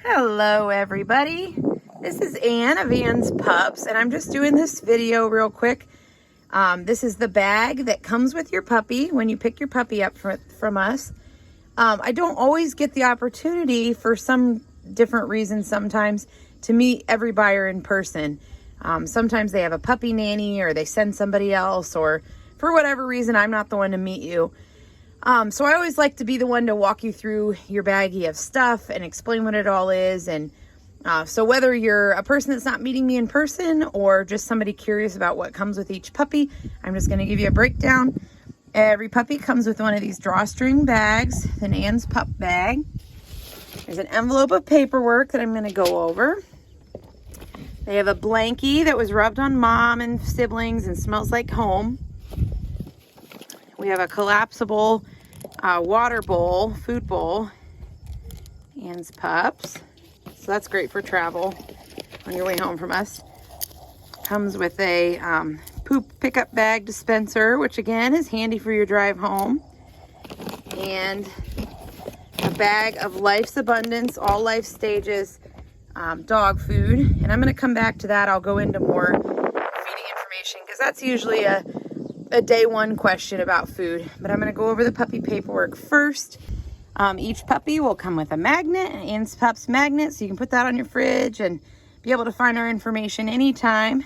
Hello everybody, this is Ann of Ann's Pups, and I'm just doing this video real quick. This is the bag that comes with your puppy when you pick your puppy up from us. I don't always get the opportunity, for some different reasons sometimes, to meet every buyer in person. Sometimes they have a puppy nanny, or they send somebody else, or for whatever reason I'm not the one to meet you. So I always like to be the one to walk you through your baggie of stuff and explain what it all is. And so whether you're a person that's not meeting me in person or just somebody curious about what comes with each puppy, I'm just going to give you a breakdown. Every puppy comes with one of these drawstring bags, the Ann's Pup bag. There's an envelope of paperwork that I'm going to go over. They have a blankie that was rubbed on mom and siblings and smells like home. We have a collapsible water bowl, food bowl, Ann's Pups. So that's great for travel on your way home from us. Comes with a poop pickup bag dispenser, which again is handy for your drive home. And a bag of Life's Abundance, all life stages, dog food. And I'm going to come back to that. I'll go into more feeding information because that's usually a day one question about food, but I'm going to go over the puppy paperwork first. Each puppy will come with a magnet, an Ann's Pups magnet, so you can put that on your fridge and be able to find our information anytime.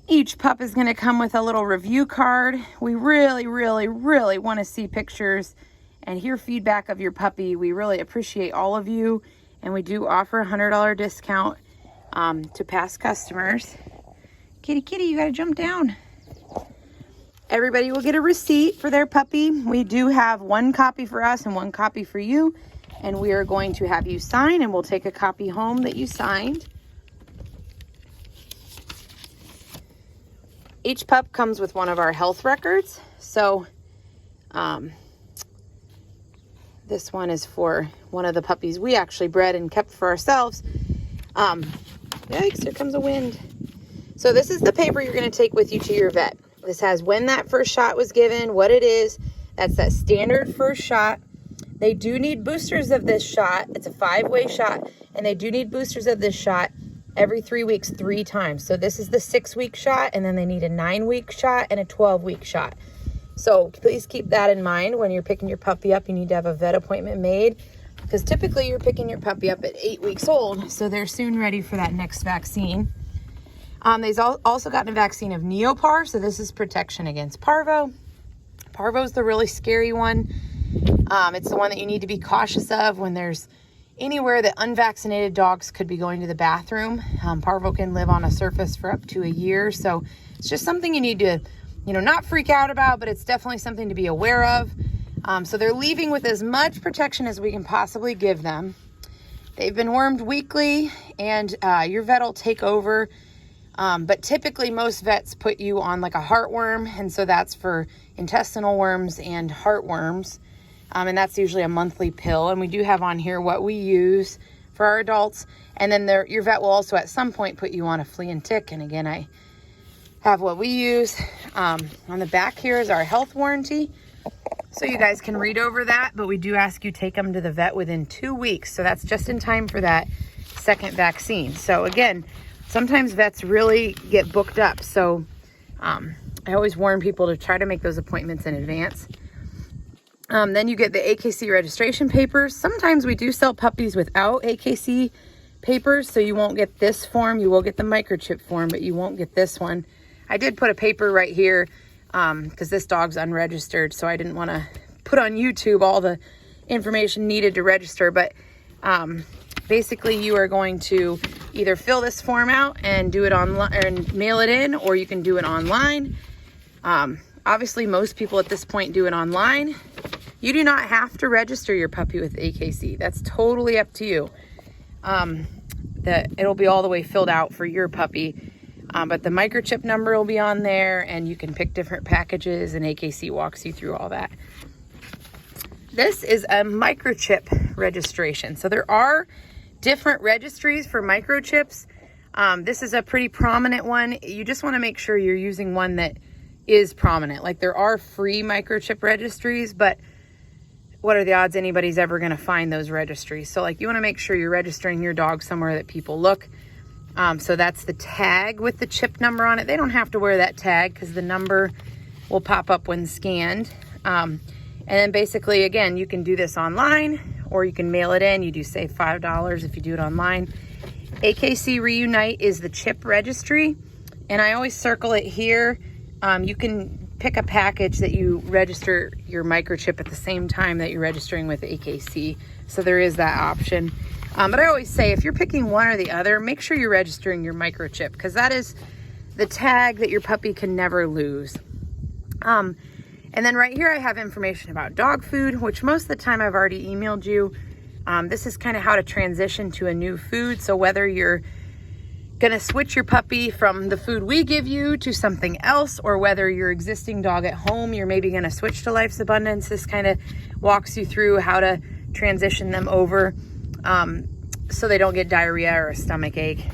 Each pup is going to come with a little review card. We really want to see pictures and hear feedback of your puppy. We really appreciate all of you, and we do offer a $100 discount to past customers. Kitty, you gotta jump down. Everybody will get a receipt for their puppy. We do have one copy for us and one copy for you, and we are going to have you sign, and we'll take a copy home that you signed. Each pup comes with one of our health records. So this one is for one of the puppies we actually bred and kept for ourselves. Yikes, here comes a wind. So this is the paper you're going to take with you to your vet. This has when that first shot was given, what it is. That's that standard first shot. They do need boosters of this shot. It's a 5-way shot, and they do need boosters of this shot every 3 weeks, 3 times. So this is the 6-week shot, and then they need a 9-week shot and a 12-week shot. So please keep that in mind when you're picking your puppy up. You need to have a vet appointment made, because typically you're picking your puppy up at 8 weeks old, so they're soon ready for that next vaccine. They've also gotten a vaccine of Neopar, so this is protection against parvo. Parvo's the really scary one. It's the one that you need to be cautious of when there's anywhere that unvaccinated dogs could be going to the bathroom. Parvo can live on a surface for up to a year, so it's just something you need to, not freak out about, but it's definitely something to be aware of. So they're leaving with as much protection as we can possibly give them. They've been wormed weekly, and your vet will take over. But typically most vets put you on like a heartworm, and so that's for intestinal worms and heartworms. And that's usually a monthly pill. And we do have on here what we use for our adults. And then your vet will also at some point put you on a flea and tick. And again, I have what we use. On the back here is our health warranty. So you guys can read over that, but we do ask you take them to the vet within 2 weeks. So that's just in time for that second vaccine. So again, sometimes vets really get booked up. So I always warn people to try to make those appointments in advance. Then you get the AKC registration papers. Sometimes we do sell puppies without AKC papers, so you won't get this form. You will get the microchip form, but you won't get this one. I did put a paper right here because this dog's unregistered, so I didn't want to put on YouTube all the information needed to register. But basically, you are going to either fill this form out and do it online and mail it in, or you can do it online. Obviously, most people at this point do it online. You do not have to register your puppy with AKC. That's totally up to you. It'll be all the way filled out for your puppy. But the microchip number will be on there, and you can pick different packages, and AKC walks you through all that. This is a microchip registration. So there are different registries for microchips. This is a pretty prominent one. You just want to make sure you're using one that is prominent. Like, there are free microchip registries, but what are the odds anybody's ever going to find those registries? So like you want to make sure you're registering your dog somewhere that people look. So that's the tag with the chip number on it. They don't have to wear that tag because the number will pop up when scanned. And then basically, again, you can do this online or you can mail it in. You do save $5 if you do it online. AKC Reunite is the chip registry. And I always circle it here. You can pick a package that you register your microchip at the same time that you're registering with AKC. So there is that option. But I always say if you're picking one or the other, make sure you're registering your microchip because that is the tag that your puppy can never lose. And then right here I have information about dog food, which most of the time I've already emailed you. This is kind of how to transition to a new food. So whether you're going to switch your puppy from the food we give you to something else, or whether your existing dog at home, you're maybe going to switch to Life's Abundance. This kind of walks you through how to transition them over so they don't get diarrhea or a stomach ache.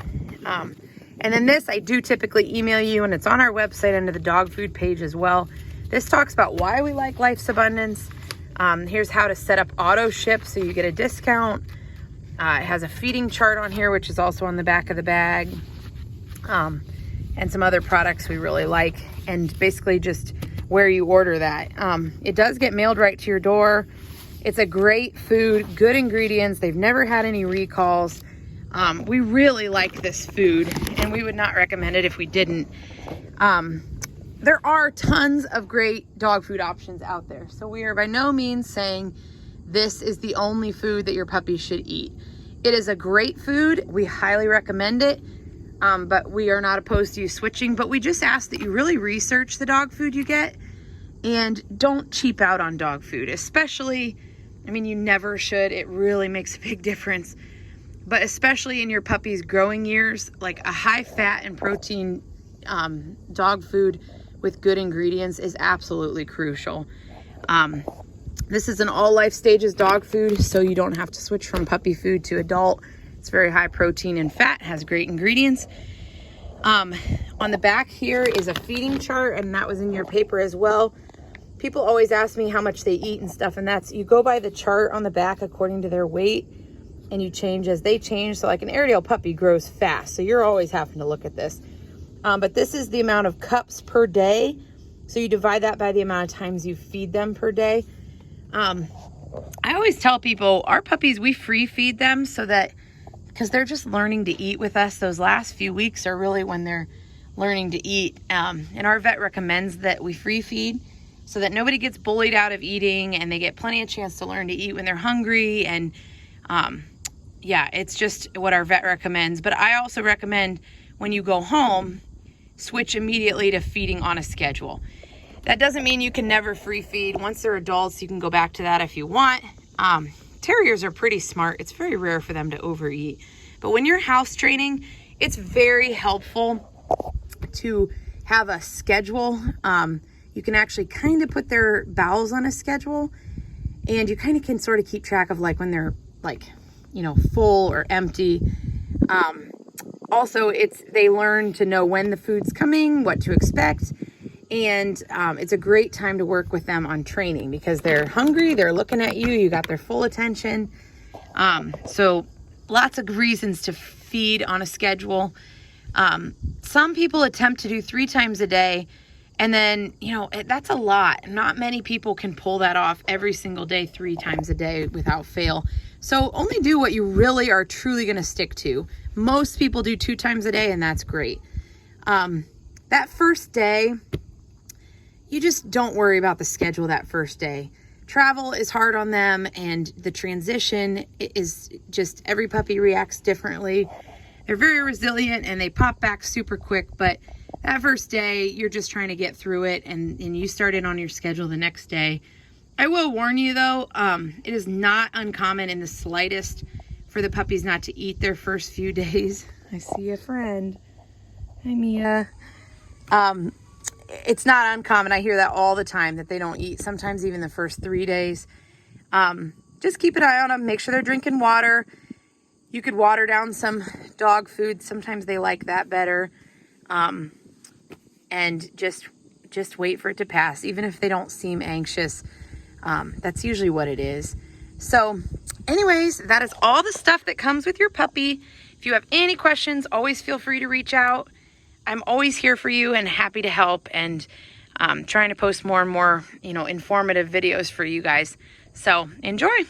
And then this, I do typically email you, and it's on our website under the dog food page as well. This talks about why we like Life's Abundance. Here's how to set up auto ship so you get a discount. It has a feeding chart on here, which is also on the back of the bag, and some other products we really like, and basically just where you order that. It does get mailed right to your door. It's a great food, good ingredients. They've never had any recalls. We really like this food, and we would not recommend it if we didn't. There are tons of great dog food options out there, so we are by no means saying this is the only food that your puppy should eat. It is a great food. We highly recommend it, but we are not opposed to you switching. But we just ask that you really research the dog food you get and don't cheap out on dog food, especially, I mean, you never should. It really makes a big difference. But especially in your puppy's growing years, like a high fat and protein dog food with good ingredients is absolutely crucial. This is an all life stages dog food, so you don't have to switch from puppy food to adult. It's very high protein and fat, has great ingredients. On the back here is a feeding chart, and that was in your paper as well. People always ask me how much they eat and stuff, and that's, you go by the chart on the back according to their weight, and you change as they change. So like an Airedale puppy grows fast, so you're always having to look at this. But this is the amount of cups per day. So you divide that by the amount of times you feed them per day. I always tell people our puppies, we free feed them so that, because they're just learning to eat with us. Those last few weeks are really when they're learning to eat. And our vet recommends that we free feed so that nobody gets bullied out of eating and they get plenty of chance to learn to eat when they're hungry. And yeah, it's just what our vet recommends. But I also recommend when you go home, switch immediately to feeding on a schedule. That doesn't mean you can never free feed. Once they're adults, you can go back to that if you want. Terriers are pretty smart. It's very rare for them to overeat. But when you're house training, it's very helpful to have a schedule. You can actually kind of put their bowels on a schedule, and you kind of can sort of keep track of like when they're like, you know, full or empty. Also, they learn to know when the food's coming, what to expect. And it's a great time to work with them on training because they're hungry, they're looking at you, you got their full attention. So lots of reasons to feed on a schedule. Some people attempt to do 3 times a day, and then, you know, that's a lot. Not many people can pull that off every single day, 3 times a day without fail. So only do what you really are truly going to stick to. Most people do 2 times a day, and that's great. That first day, you just don't worry about the schedule that first day. Travel is hard on them, and the transition is just, every puppy reacts differently. They're very resilient and they pop back super quick, but that first day, you're just trying to get through it, and you start in on your schedule the next day. I will warn you though, it is not uncommon in the slightest for the puppies not to eat their first few days. I see a friend. Hi, Mia. It's not uncommon. I hear that all the time, that they don't eat, sometimes even the first 3 days. Just keep an eye on them. Make sure they're drinking water. You could water down some dog food. Sometimes they like that better. And just wait for it to pass, even if they don't seem anxious. That's usually what it is. So anyways, that is all the stuff that comes with your puppy. If you have any questions, always feel free to reach out. I'm always here for you and happy to help, and trying to post more and more, informative videos for you guys. So enjoy.